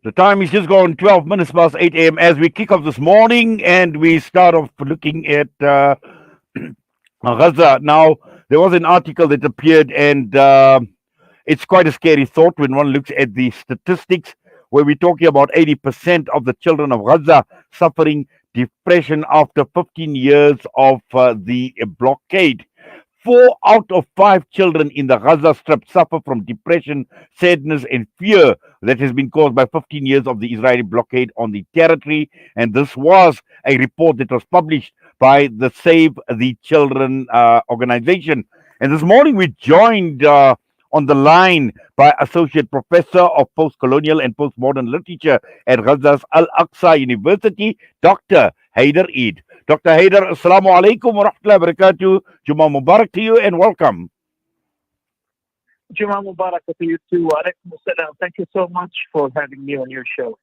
The time is just gone 12 minutes past 8 a.m. as we kick off this morning and we start off looking at Gaza. Now, there was an article that appeared, and it's quite a scary thought when one looks at the statistics, where we're talking about 80% of the children of Gaza suffering depression after 15 years of the blockade. 4 out of 5 children in the Gaza Strip suffer from depression, sadness, and fear that has been caused by 15 years of the Israeli blockade on the territory. And this was a report that was published by the Save the Children organization. And this morning we joined on the line by Associate Professor of Postcolonial and Postmodern Literature at Gaza's Al-Aqsa University, Dr. Haidar Eid. Dr. Haidar, Assalamu alaikum wa rahmatullahi wa barakatuh. Juma Mubarak to you and welcome. Juma Mubarak to you too. Alaikum assalam. Thank you so much for having me on your show.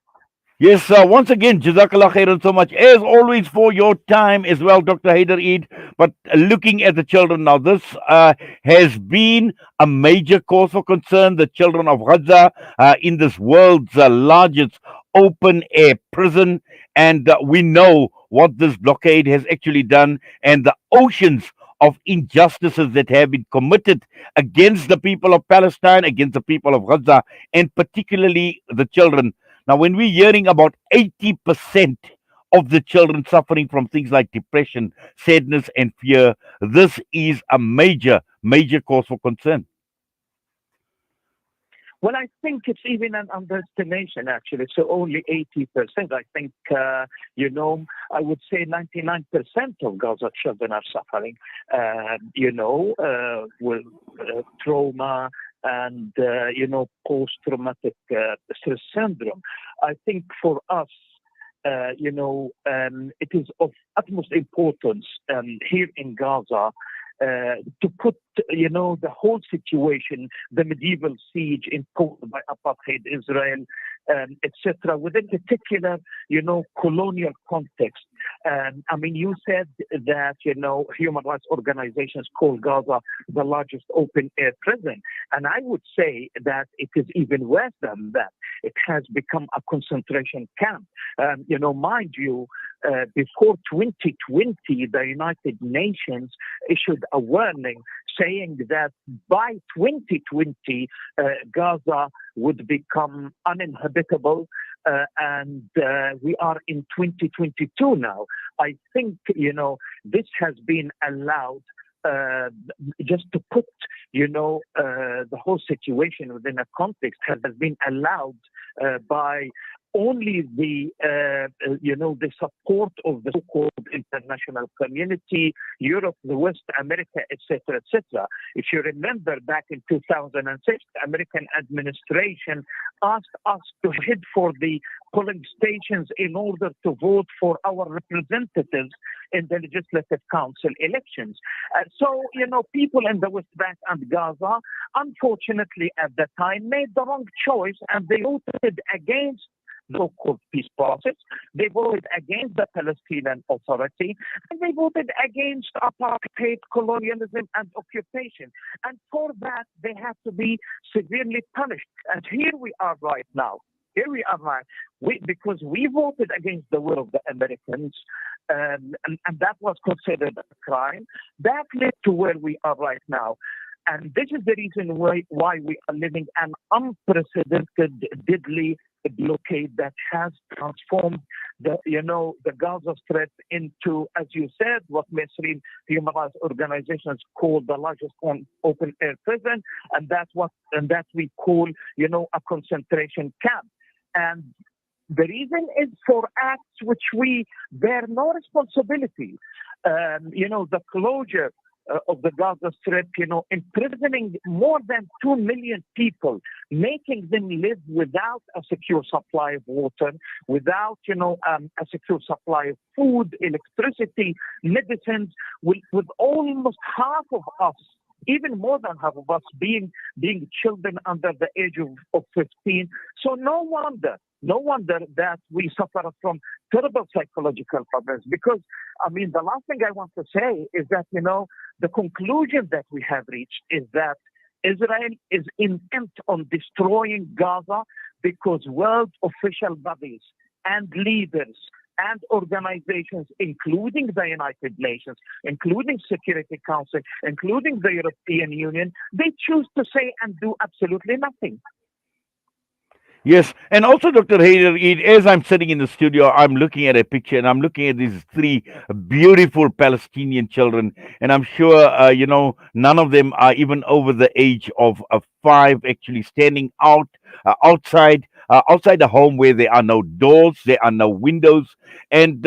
Yes, once again, Jazakallah khairan so much, as always, for your time as well, Dr. Haidar Eid. But looking at the children now, this has been a major cause for concern. The children of Gaza in this world's largest open air prison. And we know what this blockade has actually done and the oceans of injustices that have been committed against the people of Palestine, against the people of Gaza, and particularly the children. Now, when we're hearing about 80% of the children suffering from things like depression, sadness, and fear, this is a major, major cause for concern. Well, I think it's even an underestimation, actually. So only 80%. I think, I would say 99% of Gaza children are suffering, with trauma and, post-traumatic stress syndrome. I think for us, it is of utmost importance here in Gaza to put, the whole situation, the medieval siege imposed by apartheid Israel, etc., within particular, colonial context. You said that, human rights organizations call Gaza the largest open air prison. And I would say that it is even worse than that. It has become a concentration camp. Mind you, before 2020, the United Nations issued a warning saying that by 2020, Gaza would become uninhabitable. And we are in 2022 now. I think, this has been allowed just to put, the whole situation within a context has been allowed by only the support of the so-called international community, Europe, the West, America, etc., etc. If you remember back in 2006, the American administration asked us to head for the polling stations in order to vote for our representatives in the Legislative Council elections. So, people in the West Bank and Gaza, unfortunately at the time, made the wrong choice and they voted against the so-called peace process. They voted against the Palestinian Authority, and they voted against apartheid, colonialism, and occupation. And for that, they have to be severely punished. And here we are right now. Here we are right. Because we voted against the will of the Americans, and that was considered a crime. That led to where we are right now. And this is the reason why we are living an unprecedented, deadly blockade that has transformed the Gaza Strip into, as you said, what mainstream human rights organizations call the largest open air prison, and that we call, a concentration camp. And the reason is for acts which we bear no responsibility. The closure of the Gaza Strip, imprisoning more than 2 million people, making them live without a secure supply of water, without, a secure supply of food, electricity, medicines, with almost half of us, even more than half of us being children under the age of 15. So no wonder that we suffer from terrible psychological problems. Because, the last thing I want to say is that, the conclusion that we have reached is that Israel is intent on destroying Gaza because world official bodies and leaders and organizations, including the United Nations, including Security Council, including the European Union, they choose to say and do absolutely nothing. Yes, and also, Dr. Haidar Eid, as I'm sitting in the studio, I'm looking at a picture and I'm looking at these three beautiful Palestinian children, and I'm sure, none of them are even over the age of 5, actually standing outside the home where there are no doors, there are no windows, and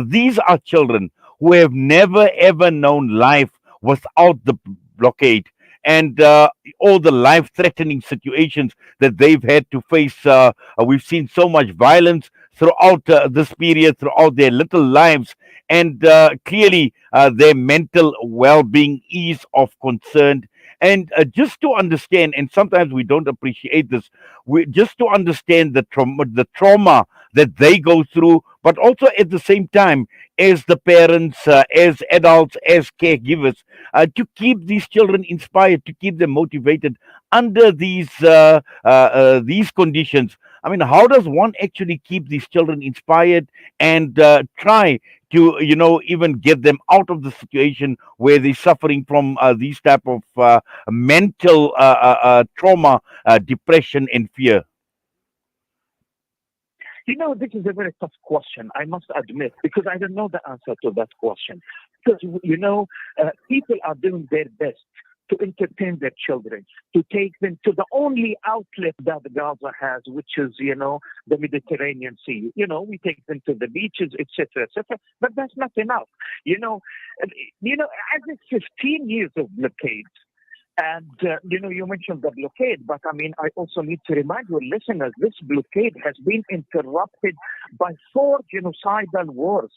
these are children who have never ever known life without the blockade. And all the life threatening situations that they've had to face. We've seen so much violence throughout this period, throughout their little lives, and clearly their mental well being is of concern. And just to understand, and sometimes we don't appreciate this, just to understand the trauma that they go through, but also at the same time, as the parents, as adults, as caregivers, to keep these children inspired, to keep them motivated under these conditions. I mean, how does one actually keep these children inspired and try to, even get them out of the situation where they're suffering from these type of mental trauma, depression, and fear? This is a very tough question, I must admit, because I don't know the answer to that question. Because, people are doing their best to entertain their children, to take them to the only outlet that Gaza has, which is, the Mediterranean Sea. We take them to the beaches, etc., etc. But that's not enough. As it's 15 years of blockade, and, you mentioned the blockade, but I mean, I also need to remind your listeners this blockade has been interrupted by 4 genocidal wars.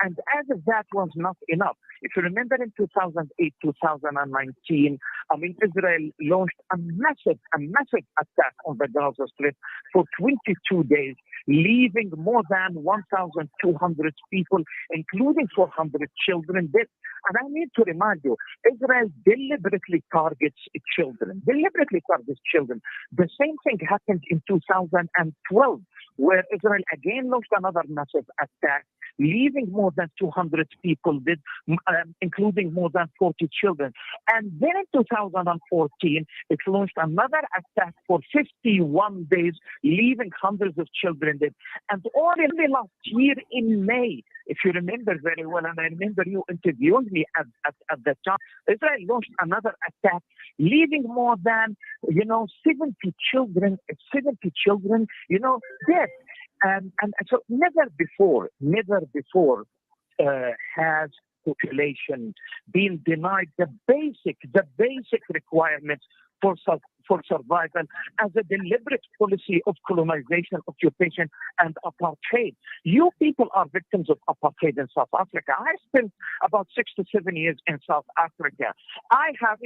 And as if that was not enough, if you remember in 2008, 2019, I mean, Israel launched a massive attack on the Gaza Strip for 22 days, leaving more than 1,200 people, including 400 children, dead. And I need to remind you, Israel deliberately targets children, The same thing happened in 2012, where Israel again launched another massive attack, leaving more than 200 people dead, including more than 40 children. And then in 2014, it launched another attack for 51 days, leaving hundreds of children dead. And only last year in May, if you remember very well, and I remember you interviewing me at that time, Israel launched another attack, leaving more than, 70 children, dead. And so never before has population been denied the basic requirements for survival as a deliberate policy of colonization, occupation, and apartheid. You people are victims of apartheid in South Africa. I spent about 6 to 7 years in South Africa. I have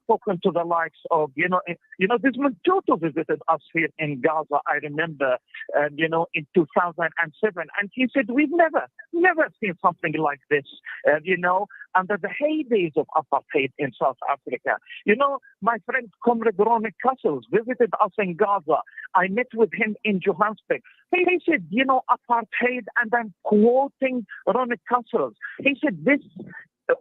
spoken to the likes of, Desmond Tutu visited us here in Gaza. I remember, in 2007, and he said, we've never seen something like this, under the heydays of apartheid in South Africa. My friend Comrade Ronnie Castles visited us in Gaza. I met with him in Johannesburg. He said, apartheid, and I'm quoting Ronnie Castles. He said, this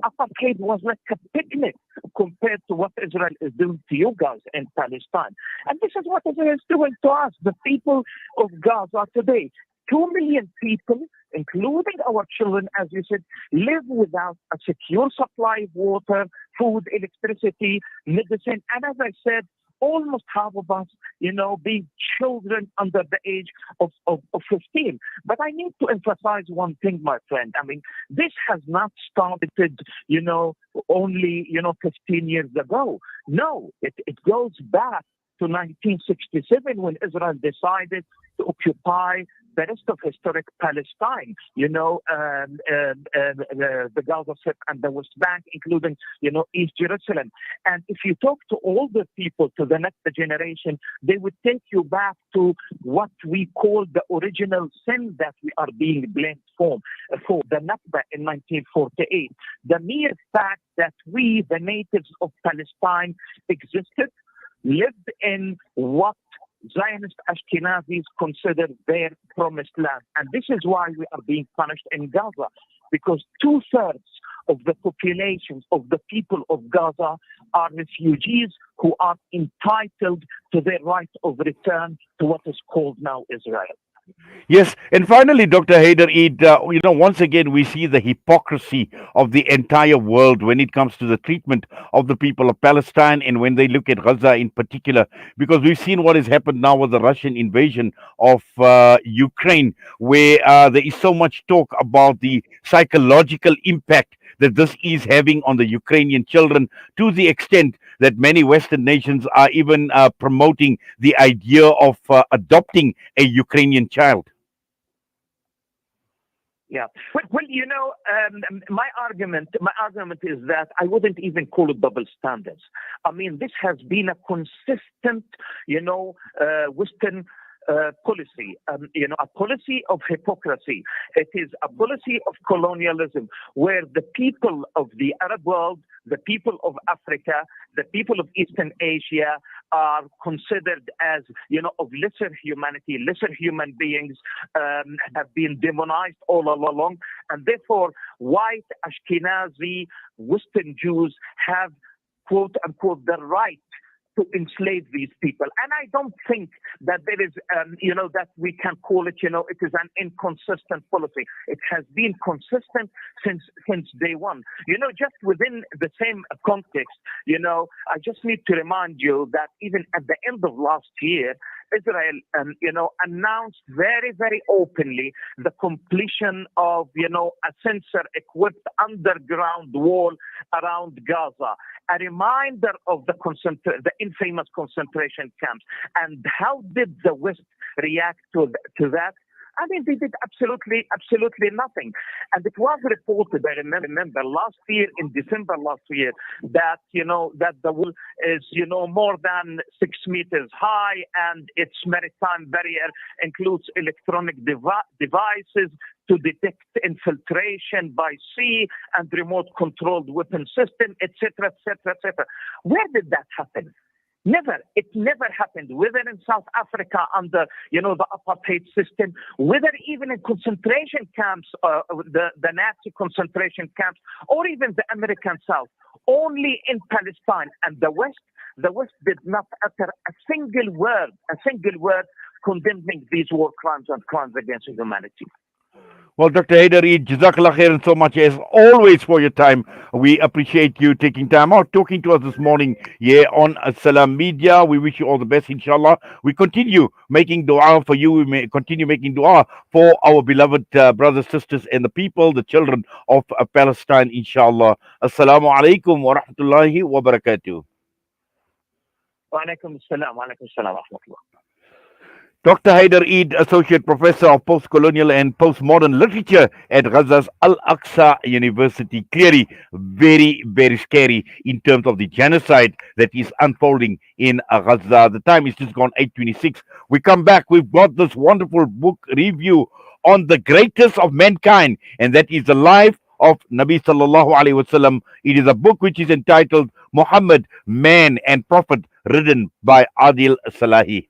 apartheid was like a picnic compared to what Israel is doing to you guys in Palestine. And this is what Israel is doing to us, the people of Gaza today. 2 million people, including our children, as you said, live without a secure supply of water, food, electricity, medicine. And as I said, almost half of us, being children under the age of 15. But I need to emphasize one thing, my friend. I mean, this has not started, only, 15 years ago. No, it goes back to 1967 when Israel decided to occupy the rest of historic Palestine, the Gaza Strip and the West Bank, including, East Jerusalem. And if you talk to older people, to the next generation, they would take you back to what we call the original sin that we are being blamed for the Nakba in 1948. The mere fact that we, the natives of Palestine, existed, lived in what Zionist Ashkenazis consider their promised land. And this is why we are being punished in Gaza, because 2/3 of the population of the people of Gaza are refugees who are entitled to their right of return to what is called now Israel. Yes, and finally, Dr. Haidar Eid, once again we see the hypocrisy of the entire world when it comes to the treatment of the people of Palestine and when they look at Gaza in particular, because we've seen what has happened now with the Russian invasion of Ukraine, where there is so much talk about the psychological impact that this is having on the Ukrainian children, to the extent that many Western nations are even promoting the idea of adopting a Ukrainian child. Yeah. Well, my argument is that I wouldn't even call it double standards. I mean, this has been a consistent, Western policy, a policy of hypocrisy. It is a policy of colonialism where the people of the Arab world, the people of Africa, the people of Eastern Asia are considered as, of lesser humanity, lesser human beings, have been demonized all along. And therefore, white Ashkenazi Western Jews have, quote unquote, the right to enslave these people. And I don't think that there is, that we can call it, it is an inconsistent policy. It has been consistent since day one. Just within the same context, I just need to remind you that even at the end of last year, Israel, announced very, very openly the completion of, a sensor-equipped underground wall around Gaza, a reminder of the infamous concentration camps. And how did the West react to that? I mean, they did absolutely nothing. And it was reported, I remember last year, in December last year, that, that the wall is, more than 6 meters high, and its maritime barrier includes electronic devices to detect infiltration by sea and remote controlled weapon system, etc., etc., etc. Where did that happen? Never. It never happened, whether in South Africa under, the apartheid system, whether even in concentration camps, the Nazi concentration camps, or even the American South. Only in Palestine and the West did not utter a single word condemning these war crimes and crimes against humanity. Well, Dr. Haidar Eid, Jazakallah khairan so much as always for your time. We appreciate you taking time out, talking to us this morning here on Salam Media. We wish you all the best, inshallah. We continue making dua for you. We may continue making dua for our beloved brothers, sisters, and the people, the children of Palestine, inshallah. Assalamu alaikum wa rahmatullahi wa barakatuh. Wa alaikum assalam wa rahmatullah. Dr. Haidar Eid, Associate Professor of Postcolonial and Postmodern Literature at Gaza's Al-Aqsa University. Clearly, very, very scary in terms of the genocide that is unfolding in Gaza. The time is just gone 8:26. We come back. We've got this wonderful book review on the greatest of mankind, and that is the life of Nabi Sallallahu Alaihi Wasallam. It is a book which is entitled Muhammad, Man and Prophet, written by Adil Salahi.